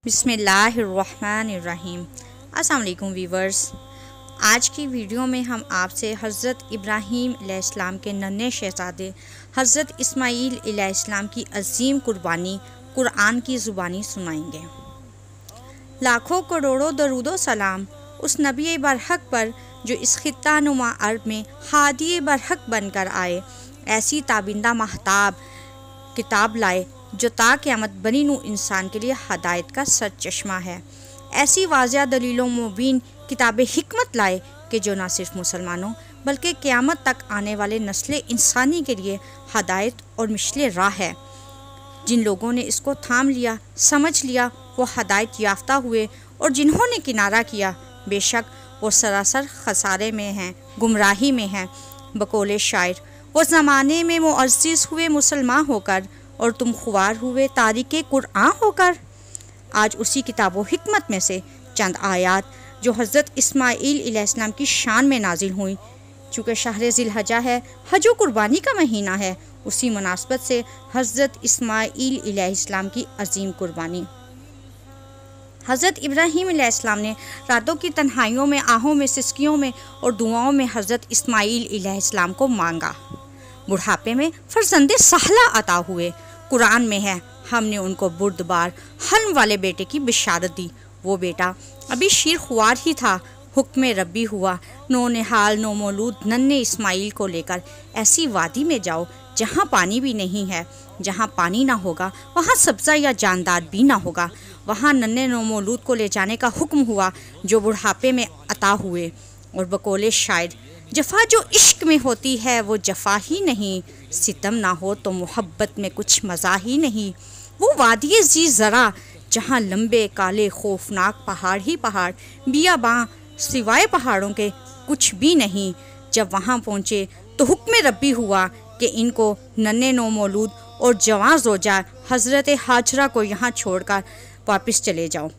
बिस्मिल्लाहिर्रहमानिर्रहीम। अस्सलाम वालेकुम वीवर्स। आज की वीडियो में हम आपसे हज़रत इब्राहीम अलैहिस्सलाम के नन्हे शहज़ादे हज़रत इस्माईल अलैहिस्सलाम की अजीम कुर्बानी कुरान की ज़ुबानी सुनाएंगे। लाखों करोड़ों दरूदो सलाम उस नबी बरहक पर जो इस खित्ता नुमा अरब में हादी बरहक बनकर आए, ऐसी ताबिंदा महताब किताब लाए जो क़यामत बनी नू इंसान के लिए हदायत का सर चश्मा है। ऐसी वाज़िया दलीलों मुबीन किताब हिकमत लाए कि जो न सिर्फ मुसलमानों बल्कि क़यामत तक आने वाले नस्ल इंसानी के लिए हदायत और मिशले राह है। जिन लोगों ने इसको थाम लिया, समझ लिया, वो हदायत याफ्ता हुए, और जिन्होंने किनारा किया बेशक वो सरासर खसारे में हैं, गुमराही में हैं। बकौले शायर, वो ज़माने में मुअज़्ज़िज़ हुए मुसलमान होकर और तुम खुवार हुए तारिके कुरान होकर। आज उसी किताब हिकमत में से चंद आयात जो हज़रत इस्माईल अलैहिस्सलाम की शान में नाजिल हुई। चूँकि शहर ज़िलहज्जा है, हज कुर्बानी का महीना है, उसी मुनासबत से हज़रत इस्माईल अलैहिस्सलाम की अजीम कुर्बानी। हज़रत इब्राहीम अलैहिस्सलाम ने रातों की तन्हाइयों में, आहों में, सिसकियों में और दुआओं में हज़रत इस्माईल अलैहिस्सलाम को मांगा। बुढ़ापे में फर्जंदे सहला अता हुए। कुरान में है, हमने उनको बुर्दबार हल्म वाले बेटे की बिशारत दी। वो बेटा अभी शीर खुआर ही था, हुक्म रब्बी हुआ, नो निहाल नो मौलूद नन्हे इस्माईल को लेकर ऐसी वादी में जाओ जहाँ पानी भी नहीं है। जहाँ पानी ना होगा वहाँ सब्ज़ा या जानदार भी ना होगा। वहाँ नन्हे नो मौलूद को ले जाने का हुक्म हुआ जो बुढ़ापे में अता हुए। और बकौले शायर, जफ़ा जो इश्क में होती है वो जफ़ा ही नहीं, सितम ना हो तो मोहब्बत में कुछ मज़ा ही नहीं। वो वादिये ज़ी ज़रा जहाँ लंबे काले खौफनाक पहाड़ ही पहाड़, बियाबां सिवाय पहाड़ों के कुछ भी नहीं। जब वहाँ पहुँचे तो हुक्म रब्बी हुआ कि इनको नन्हे नो मौलूद और जवां ज़ोजा हज़रत हाजरा को यहाँ छोड़कर वापस चले जाओ।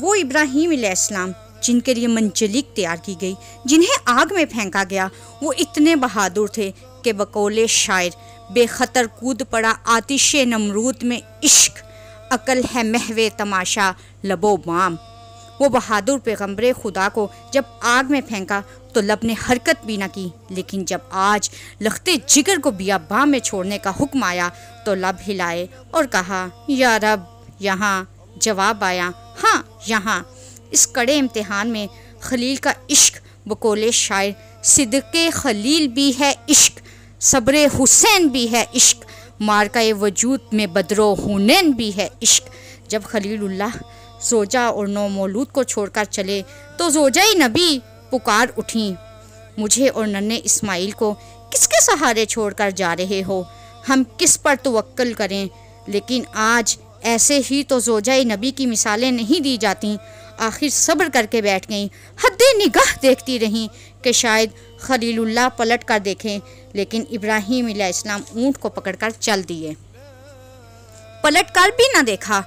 वो इब्राहीम अलैहिस्सलाम जिनके लिए मंजलिक तैयार की गई, जिन्हें आग में फेंका गया, वो इतने बहादुर थे कि बकौले शायर, बेखतर कूद पड़ा आतिशे नमरूद में इश्क, अकल है महवे तमाशा लबो बाम। वो बहादुर पैगम्बरे खुदा को जब आग में फेंका तो लब ने हरकत भी न की, लेकिन जब आज लखते जिगर को बियाबां में छोड़ने का हुक्म आया तो लब हिलाए और कहा, या रब यहाँ। जवाब आया, हाँ यहाँ। इस कड़े इम्तिहान में खलील का इश्क, बकौले शायर, सिद्क़े खलील भी है इश्क, सब्रे हुसैन भी है इश्क, मारकाए वजूद में बदरो हुनैन भी है इश्क। जब खलीलुल्लाह ज़ोजा और नौ मौलूद को छोड़कर चले तो ज़ोजा-ए नबी पुकार उठी, मुझे और नन्हे इस्माईल को किसके सहारे छोड़कर जा रहे हो? हम किस पर तवक्कुल करें? लेकिन आज ऐसे ही तो ज़ोजा-ए नबी की मिसालें नहीं दी जाती। आखिर सब्र करके बैठ गईं, हद्दे निगाह देखती रहीं कि शायद खलीलुल्लाह पलट कर देखें, लेकिन इब्राहीम अलैहिस्सलाम ऊँट को पकड़कर चल दिए। पलट कर भी न देखा।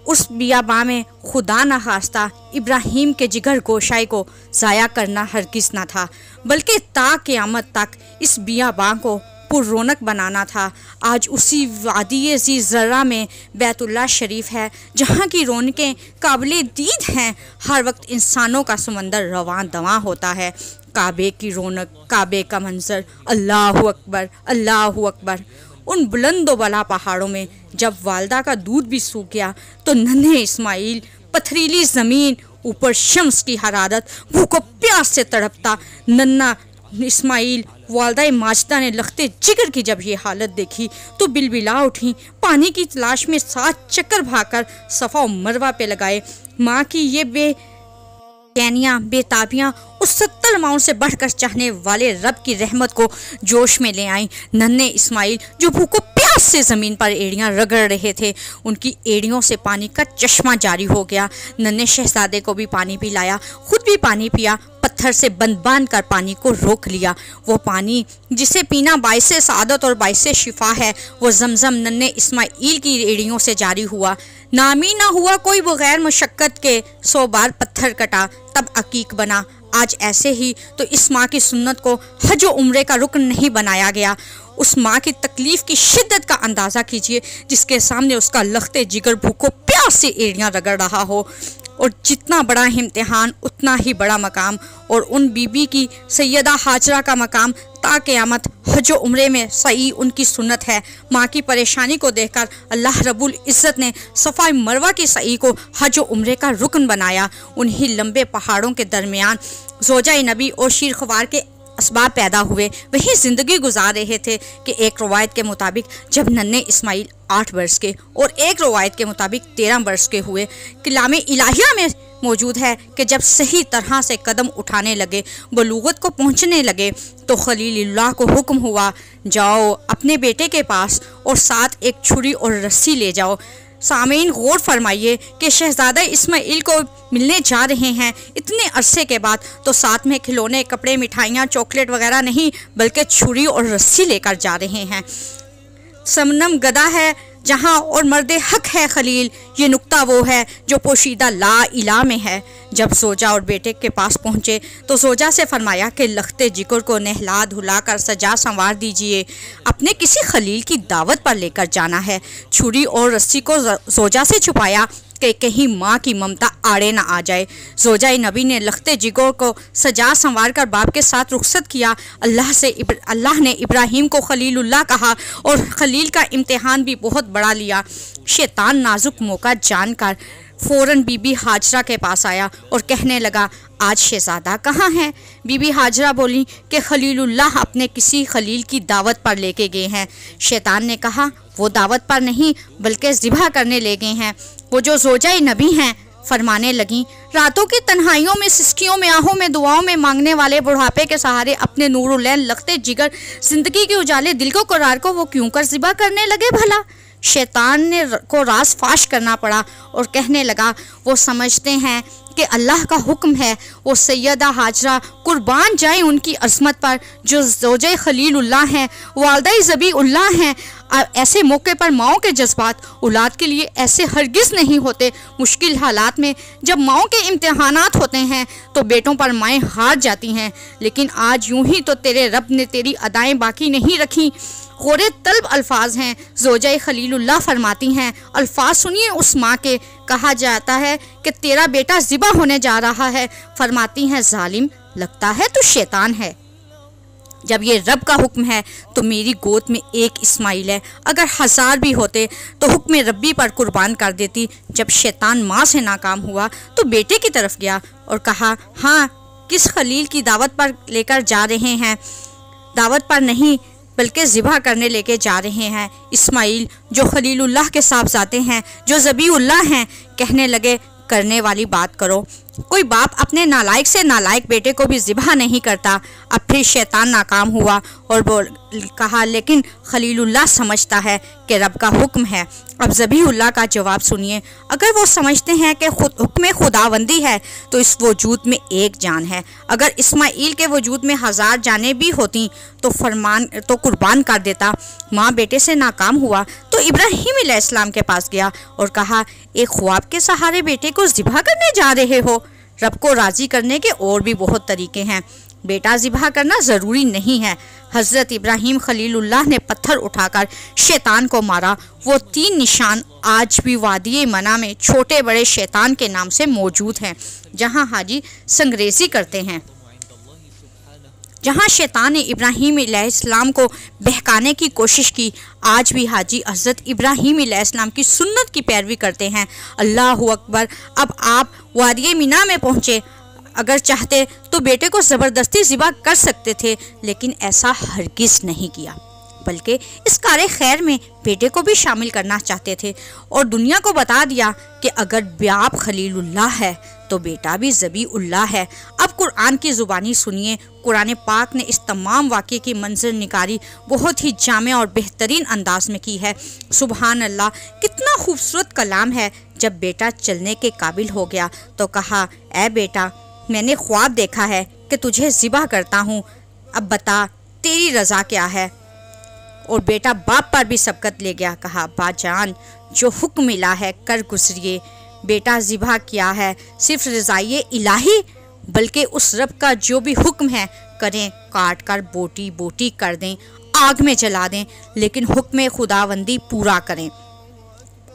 उस बियाबां में खुदा न खास्ता इब्राहीम के जिगर गोशाई को ज़ाया करना हरगिज़ न था, बल्कि ता क़यामत तक इस बियाबां को पुररौनक बनाना था। आज उसी वादिये ज़ी ज़रा में बैतुल्लाह शरीफ है, जहाँ की रौनकें काबिले दीद हैं। हर वक्त इंसानों का समंदर रवां दवां होता है। काबे की रौनक, काबे का मंजर, अल्लाहु अकबर, अल्लाहु अकबर। उन बुलंदो बला पहाड़ों में जब वालदा का दूध भी सूख गया तो नन्हे इस्माईल, पथरीली ज़मीन, ऊपर शम्स की हरारत, भूख प्यास से तड़पता नन्हा इस्माईल, वालदा माजदा ने लखते जिगर की जब ये हालत देखी तो बिलबिला उठी। पानी की तलाश में 7 चक्कर भागकर सफ़ा मरवा पे लगाए। माँ की ये बेचैनियाँ, बेताबियाँ उस 70 माओं से बढ़कर चाहने वाले रब की रहमत को जोश में ले आई। नन्हे इस्माईल जो भूखो प्यास से ज़मीन पर एड़ियाँ रगड़ रहे थे, उनकी एड़ियों से पानी का चश्मा जारी हो गया। नन्हे शहजादे को भी पानी पिलाया, खुद भी पानी पिया, पत्थर से बंद कर पानी को रोक लिया। वो पानी जिसे पीना बाइसे सादत और बाइसे शिफा है, वो जमजम नन्हे इस्माईल की एड़ियों से जारी हुआ। नामी ना हुआ कोई बगैर मुशक्क़त के, 100 बार पत्थर कटा तब अकीक बना। आज ऐसे ही तो इस माँ की सुन्नत को हज व उम्रे का रुकन नहीं बनाया गया। उस माँ की तकलीफ़ की शिद्दत का अंदाज़ा कीजिए जिसके सामने उसका लखते जिगर भूखों प्यास से एड़ियाँ रगड़ रहा हो। और जितना बड़ा इम्तिहान उतना ही बड़ा मकाम। और उन बीबी की सैयदा हाजरा का मकाम ता क़यामत हज उम्रे में सही उनकी सुन्नत है। माँ की परेशानी को देखकर अल्लाह रब्बुल इज़्ज़त ने सफ़ा मरवा की सही को हज उम्रे का रुकन बनाया। उन्हीं लंबे पहाड़ों के दरमियान ज़ौजा नबी और शीरख्वार के असबाब पैदा हुए, वही ज़िंदगी गुजार रहे थे कि एक रवायत के मुताबिक जब नन्हे इस्माइल 8 वर्ष के और एक रवायत के मुताबिक 13 वर्ष के हुए। कलाम इलाहिया में मौजूद है कि जब सही तरह से कदम उठाने लगे, बलूगत को पहुँचने लगे, तो खलीलुल्लाह को हुक्म हुआ, जाओ अपने बेटे के पास और साथ एक छुरी और रस्सी ले जाओ। सामीन गौर फरमाइए कि शहजादा इस्माइल को मिलने जा रहे हैं इतने अरसे के बाद, तो साथ में खिलौने, कपड़े, मिठाइयाँ, चॉकलेट वगैरह नहीं बल्कि छुरी और रस्सी लेकर जा रहे हैं। समनम गदा है जहाँ और मर्द हक है खलील, ये नुक्ता वो है जो पोशीदा ला इला में है। जब ज़ौजा और बेटे के पास पहुँचे तो ज़ौजा से फरमाया कि लखते जिगर को नहला धुला कर सजा संवार दीजिए, अपने किसी खलील की दावत पर लेकर जाना है। छुरी और रस्सी को ज़ौजा से छुपाया कि कहीं माँ की ममता आड़े ना आ जाए। ज़ौजा नबी ने लखते जिगर को सजा संवार कर बाप के साथ रुखसत किया। अल्लाह ने इब्राहीम को खलीलुल्लाह कहा और खलील का इम्तिहान भी बहुत बड़ा लिया। शैतान नाजुक मौका जानकर फ़ौरन बीबी हाजरा के पास आया और कहने लगा, आज शहज़ादा कहाँ हैं? बीबी हाजरा बोली कि खलीलुल्लाह अपने किसी खलील की दावत पर लेके गए हैं। शैतान ने कहा, वो दावत पर नहीं बल्कि ज़िबा करने ले गए हैं। वो जो ज़ौजा नबी हैं फरमाने लगी, रातों की तन्हाइयों में, सिसकियों में, आहों में, दुआओं में मांगने वाले बुढ़ापे के सहारे अपने नूरुलैन लखते जिगर ज़िंदगी के उजाले दिल को करार को वो क्यों कर ज़िबा करने लगे भला? शैतान ने को राज फाश करना पड़ा और कहने लगा, वो समझते हैं कि अल्लाह का हुक्म है वो सैयदा हाजरा कुर्बान जाए उनकी अज़मत पर, जो ज़ौजा खलीलुल्लाह हैं, वालदा ज़बीउल्लाह हैं। ऐसे मौके पर माओं के जज्बात औलाद के लिए ऐसे हरगिज़ नहीं होते। मुश्किल हालात में जब माओं के इम्तिहानात होते हैं तो बेटों पर माएँ हार जाती हैं, लेकिन आज यूं ही तो तेरे रब ने तेरी अदाएँ बाकी नहीं रखी। गौरे तलब अल्फाज हैं। ज़ौजा खलीलुल्लाह फरमाती हैं, अल्फाज सुनिए उस माँ के। कहा जाता है कि तेरा बेटा ज़िबा होने जा रहा है। फरमाती हैं, जालिम, लगता है तू शैतान है। जब ये रब का हुक्म है तो मेरी गोद में एक इस्माइल है, अगर 1000 भी होते तो हुक्म रब्बी पर कुर्बान कर देती। जब शैतान माँ से नाकाम हुआ तो बेटे की तरफ गया और कहा, हाँ, किस खलील की दावत पर लेकर जा रहे हैं? दावत पर नहीं बल्कि ज़िबा करने लेके जा रहे हैं इस्माइल, जो खलीलुल्लाह के साहबजादे हैं, जो ज़बीउल्लाह हैं। कहने लगे, करने वाली बात करो। कोई बाप अपने नालायक से नालायक बेटे को भी ज़िबा नहीं करता। अब फिर शैतान नाकाम हुआ और कहा, लेकिन खलीलुल्लाह समझता है कि रब का हुक्म है। अब ज़बीउल्लाह का जवाब सुनिए, अगर वो समझते हैं कि हुक्म खुदावंदी है तो इस वजूद में एक जान है। अगर इस्माइल के वजूद में 1000 जानें भी होती तो कुर्बान कर देता। माँ बेटे से नाकाम हुआ तो इब्राहीम अलैहिस्सलाम के पास गया और कहा, एक ख्वाब के सहारे बेटे को ज़िबा करने जा रहे हो? रब को राज़ी करने के और भी बहुत तरीके हैं, बेटा ज़िबा करना ज़रूरी नहीं है। हज़रत इब्राहीम खलीलुल्लाह ने पत्थर उठाकर शैतान को मारा। वो 3 निशान आज भी वादी मना में छोटे बड़े शैतान के नाम से मौजूद हैं, जहाँ हाजी संगरेज़ी करते हैं। जहाँ शैतान ने इब्राहीम अलैहिस्सलाम को बहकाने की कोशिश की, आज भी हाजी हज़रत इब्राहीम अलैहिस्सलाम की सुन्नत की पैरवी करते हैं। अल्लाहु अकबर। अब आप वादी मिना में पहुँचे। अगर चाहते तो बेटे को ज़बरदस्ती ज़िबा कर सकते थे, लेकिन ऐसा हरगिज़ नहीं किया, बल्कि इस कार्य खैर में बेटे को भी शामिल करना चाहते थे और दुनिया को बता दिया कि अगर बाप खलीलुल्लाह है तो बेटा भी ज़बीउल्लाह है। अब कुरान की ज़ुबानी सुनिए। कुरान पाक ने इस तमाम वाक़े की मंजर निगारी बहुत ही जामे और बेहतरीन अंदाज में की है। सुबहान अल्लाह, कितना खूबसूरत कलाम है। जब बेटा चलने के काबिल हो गया तो कहा, ऐ बेटा, मैंने ख्वाब देखा है कि तुझे ज़िबा करता हूँ, अब बता तेरी रज़ा क्या है? और बेटा बाप पर भी सबकत ले गया। कहा, बाजान, जो हुक्म मिला है कर गुजरिए। बेटा ज़िबा किया है सिर्फ रज़ाए इलाही, बल्कि उस रब का जो भी हुक्म है करें, काट कर बोटी बोटी कर दें। आग में जला दें, लेकिन हुक्म खुदावंदी पूरा करें।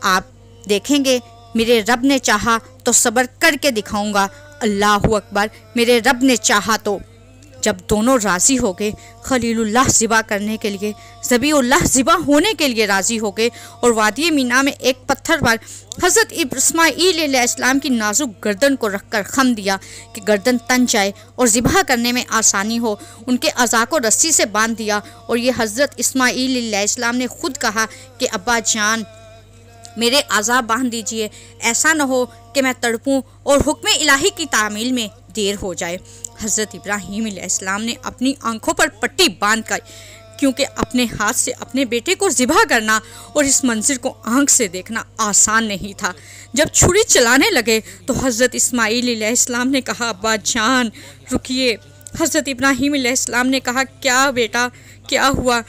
आप देखेंगे मेरे रब ने चाहा तो सब्र करके दिखाऊंगा। अल्लाहु अकबर। मेरे रब ने चाहा तो। जब दोनों राज़ी हो गए, खलीलुल्लाह ज़िबा करने के लिए, ज़बीउल्लाह ज़िबा होने के लिए राज़ी हो गए और वादी मीना में एक पत्थर पर हज़रत इस्माईल अलैहिस्सलाम की नाजुक गर्दन को रखकर खम दिया कि गर्दन तन जाए और ज़िबा करने में आसानी हो। उनके अज़ा को रस्सी से बांध दिया और ये हज़रत इस्माईल अलैहिस्सलाम ने खुद कहा कि अब्बा जान, मेरे अज़ा बांध दीजिए, ऐसा न हो कि मैं तड़पूं और हुक्म इलाही की तामील में देर हो जाए। हज़रत इब्राहीम अलैहिस्सलाम ने अपनी आंखों पर पट्टी बांध कर, क्योंकि अपने हाथ से अपने बेटे को ज़िबा करना और इस मंजर को आंख से देखना आसान नहीं था। जब छुरी चलाने लगे तो हज़रत इस्माईल अलैहिस्सलाम ने कहा, अब्बा जान रुकिए। हज़रत इब्राहीम अलैहिस्सलाम ने कहा, क्या बेटा, क्या हुआ,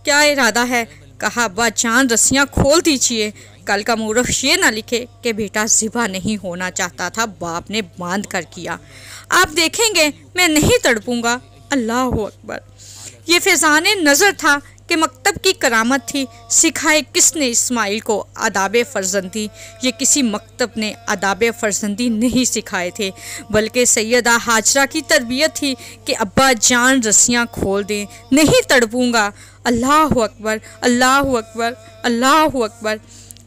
क्या इरादा है? कहा, अब्बा जान रस्सियाँ खोल दीजिए, कल का मुहर्रम ये ना लिखे कि बेटा ज़िबा नहीं होना चाहता था, बाप ने बांध कर किया। आप देखेंगे मैं नहीं तड़पूंगा। अल्लाहु अकबर। ये फैज़ान नज़र था कि मकतब की करामत थी। सिखाए किसने इस्माइल को आदाब फ़र्जंदी? ये किसी मकतब ने आदाब फ़र्जंदी नहीं सिखाए थे, बल्कि सैयदा हाजरा की तरबियत थी कि अब्बा जान रस्सियाँ खोल दें, नहीं तड़पूंगा। अल्लाहु अकबर, अल्लाहु अकबर, अल्लाहु अकबर।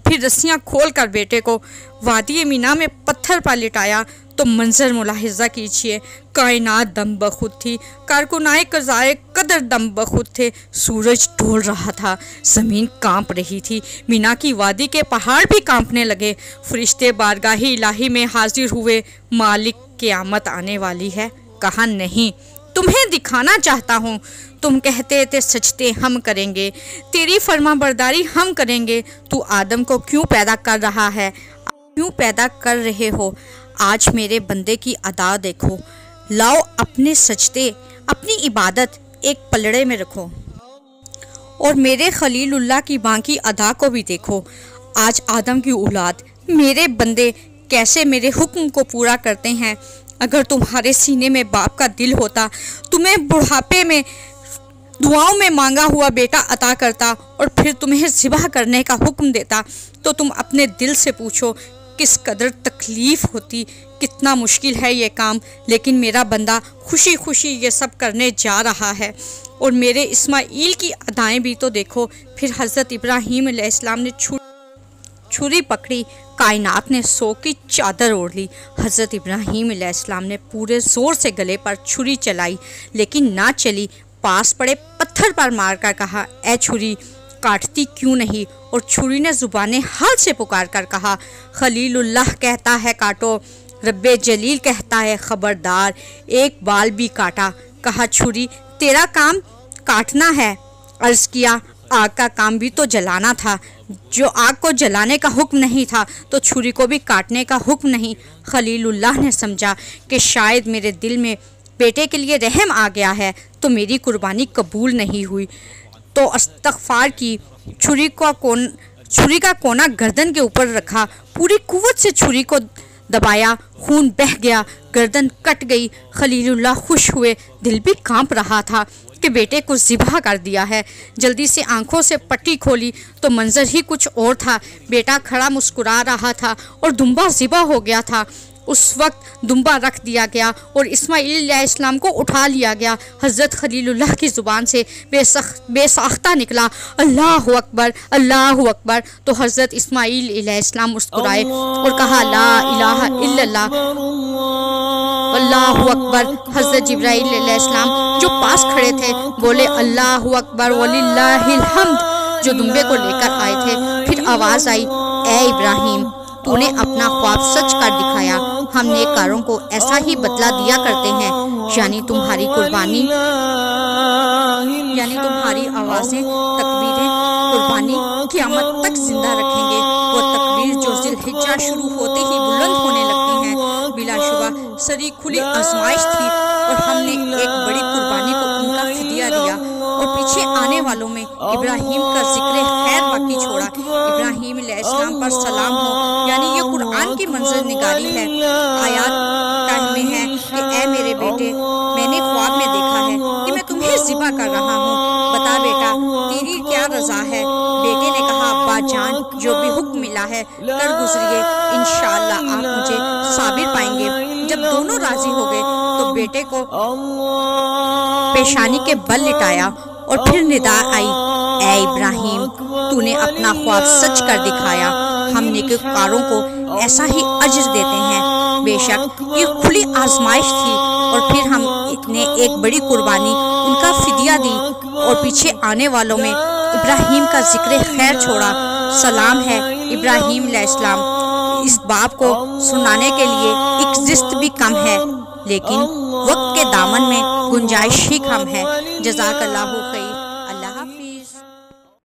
फिर रस्सियाँ खोल कर बेटे को वादी मीना में पत्थर पर लिटाया तो मंजर मुलाहिजा कीजिए। कायनात दम बखुद थी, कारकुनाए कज़ाए कदर दम बखुद थे। सूरज डोल रहा था, ज़मीन कांप रही थी, मीना की वादी के पहाड़ भी कांपने लगे। फरिश्ते बारगाही इलाही में हाजिर हुए। मालिक क़यामत आने वाली है। कहा, नहीं, तुम्हें दिखाना चाहता हूँ। तुम कहते थे सजदे हम करेंगे, तेरी फरमाबरदारी हम करेंगे। तू आदम को क्यों पैदा कर रहा है, क्यों पैदा कर रहे हो? आज मेरे बंदे की अदा देखो। लाओ अपने सजदे, अपनी इबादत एक पलड़े में रखो और मेरे खलीलुल्लाह की बाकी अदा को भी देखो। आज आदम की औलाद, मेरे बंदे कैसे मेरे हुक्म को पूरा करते हैं। अगर तुम्हारे सीने में बाप का दिल होता, तुम्हें बुढ़ापे में दुआओं में मांगा हुआ बेटा अता करता और फिर तुम्हें ज़िबा करने का हुक्म देता, तो तुम अपने दिल से पूछो किस कदर तकलीफ़ होती, कितना मुश्किल है ये काम। लेकिन मेरा बंदा खुशी खुशी ये सब करने जा रहा है। और मेरे इस्माइल की अदाएँ भी तो देखो। फिर हज़रत इब्राहीम अलैहिस्सलाम ने छुरी पकड़ी, कायनात ने सो की चादर ओढ़ ली। हज़रत इब्राहीम अलैहिस्सलाम ने पूरे ज़ोर से गले पर छुरी चलाई, लेकिन ना चली। पास पड़े पत्थर पर मारकर कहा, ए छुरी, काटती क्यों नहीं? और छुरी ने ज़ुबाने हाल से पुकार कर कहा, खलीलुल्लाह कहता है काटो, रब्बे जलील कहता है खबरदार। एक बाल भी काटा। कहा, छुरी, तेरा काम काटना है। अर्ज़ किया, आग का काम भी तो जलाना था। जो आग को जलाने का हुक्म नहीं था तो छुरी को भी काटने का हुक्म नहीं। खलीलुल्लाह ने समझा कि शायद मेरे दिल में बेटे के लिए रहम आ गया है, तो मेरी कुर्बानी कबूल नहीं हुई। तो इस्तग़फ़ार की, छुरी का कोना गर्दन के ऊपर रखा, पूरी कुव्वत से छुरी को दबाया, खून बह गया, गर्दन कट गई। खलीलुल्लाह खुश हुए, दिल भी कांप रहा था कि बेटे को ज़िबा कर दिया है। जल्दी से आंखों से पट्टी खोली तो मंजर ही कुछ और था। बेटा खड़ा मुस्कुरा रहा था और दुम्बा ज़िबा हो गया था। उस वक्त दुम्बा रख दिया गया और इस्माइल अलैहिस्सलाम को उठा लिया गया। हज़रत खलीलुल्लाह की ज़ुबान से बेसाख्ता निकला, अल्लाहु अकबर, अल्लाहु अकबर। तो हज़रत इस्माइल अलैहिस्सलाम मुस्कुराए और कहा, ला इलाहा इल्लल्लाह, अल्लाहु अकबर। हज़रत जिब्राईल अलैहिस्सलाम जो पास खड़े थे बोले, अल्लाहु अकबर वलिल्लाहिल हम्द, जो दुम्बे को लेकर आए थे। फिर आवाज़ आई, ए इब्राहिम, तूने अपना ख्वाब सच कर दिखाया। हम नेकारों को ऐसा ही बदला दिया करते हैं। यानी तुम्हारी कुर्बानी, यानी तुम्हारी आवाज़ें, तकबीरें, कुर्बानी क़यामत तक जिंदा रखेंगे। वो तकबीर जो ज़िलहिज्जा शुरू होते ही बुलंद होने लगती हैं। बिलाशुबा सरी खुली आजमाइश थी और हमने एक बड़ी कुर्बानी को उनका फिदिया दिया और पीछे आने वालों में इब्राहिम का जिक्र खैर बाकी छोड़ा। इब्राहिम अलैहिस्सलाम पर सलाम हो, यानी ये कुरान की मंजर निगारी है। आयात में है कि ए मेरे बेटे, मैंने ख्वाब में देखा है कि मैं तुम्हें ज़िबा कर रहा हूँ, बता बेटा तेरी क्या रज़ा है। बेटे ने कहा, अब्बा जान जो भी हुक्म मिला है कर गुजरिए, इंशाअल्लाह आप मुझे साबिर पाएंगे। जब दोनों राजी हो गए तो बेटे को पेशानी के बल लिटाया और फिर निदा आई, ऐ इब्राहिम तूने अपना ख्वाब सच कर दिखाया, हम नेककारों को ऐसा ही अज्र देते हैं। बेशक ये खुली आजमाइश थी और फिर हम इतने एक बड़ी कुर्बानी उनका फिदिया दी और पीछे आने वालों में इब्राहिम का जिक्र खैर छोड़ा। सलाम है इब्राहिम अलैहिस्सलाम। इस बाप को सुनाने के लिए एक जिस्त भी कम है, लेकिन वक्त के दामन में गुंजाइश ही कम है। जज़ाकल्लाहु खैर।